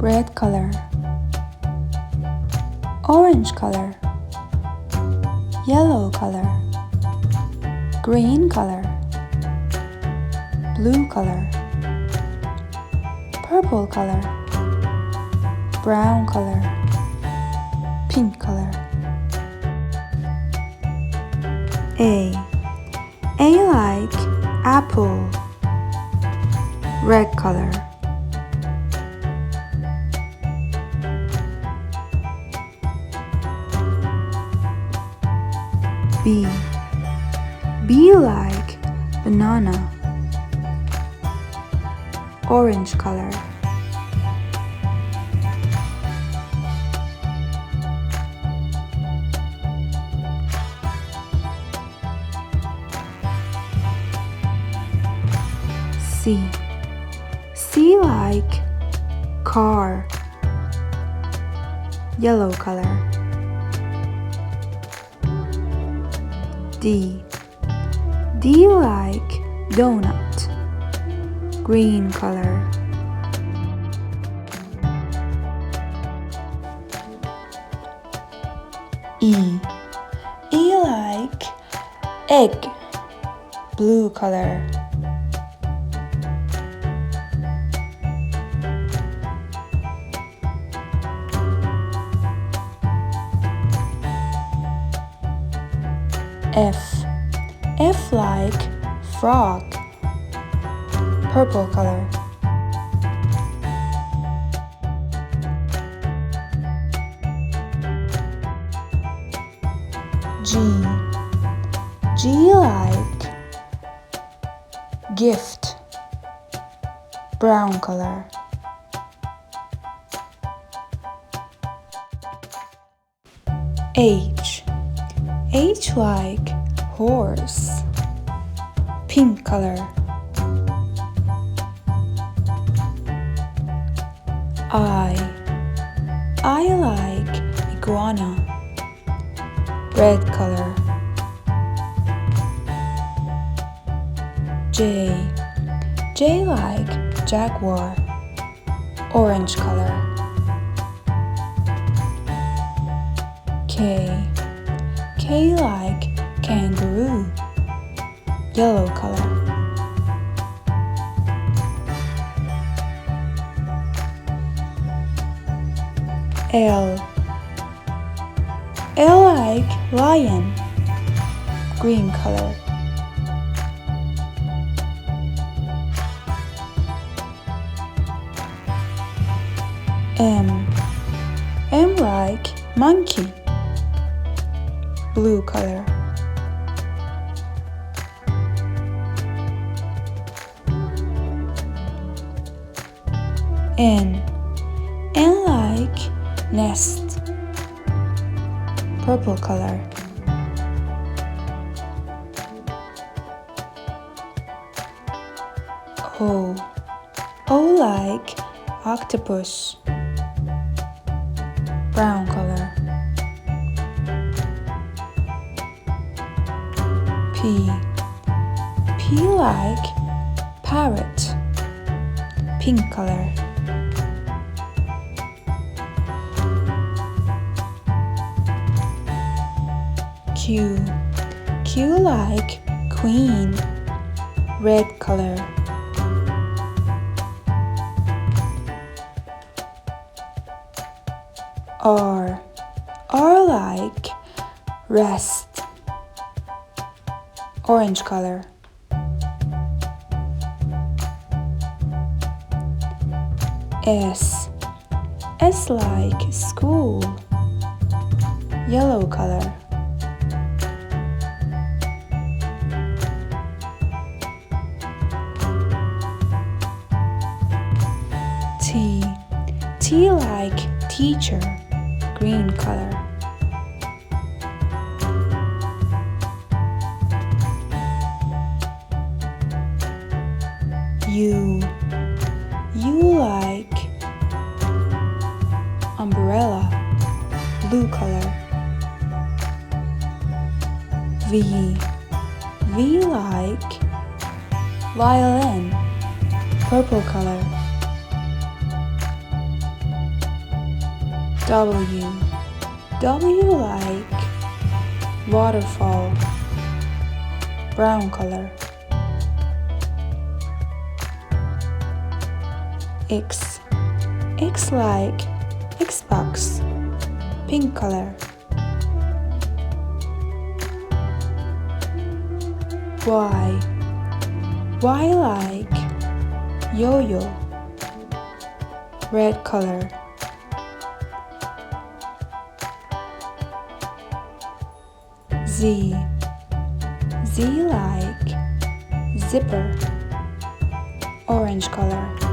red color, orange color, yellow color, green color, blue color, purple color, brown color, pink color. A like apple, red color. B like banana, orange color. C like car, yellow color. D like donut, green color. E like egg, blue color. F like frog, purple color. G like gift, brown color. H like horse, pink color. I like iguana, red color. J like jaguar, orange color. K like kangaroo, yellow color. L like lion, green color. M like monkey, blue color. N like nest, purple color. O like octopus, brown color. P like parrot, pink color. Q like queen, red color. R like rest, orange color. S like school, yellow color. T like teacher, green color. U like umbrella, blue color. V like violin, purple color. W. W like waterfall, brown color. X. X like Xbox, pink color. Y. Y like yo-yo, red color. Z. Z like zipper, orange color.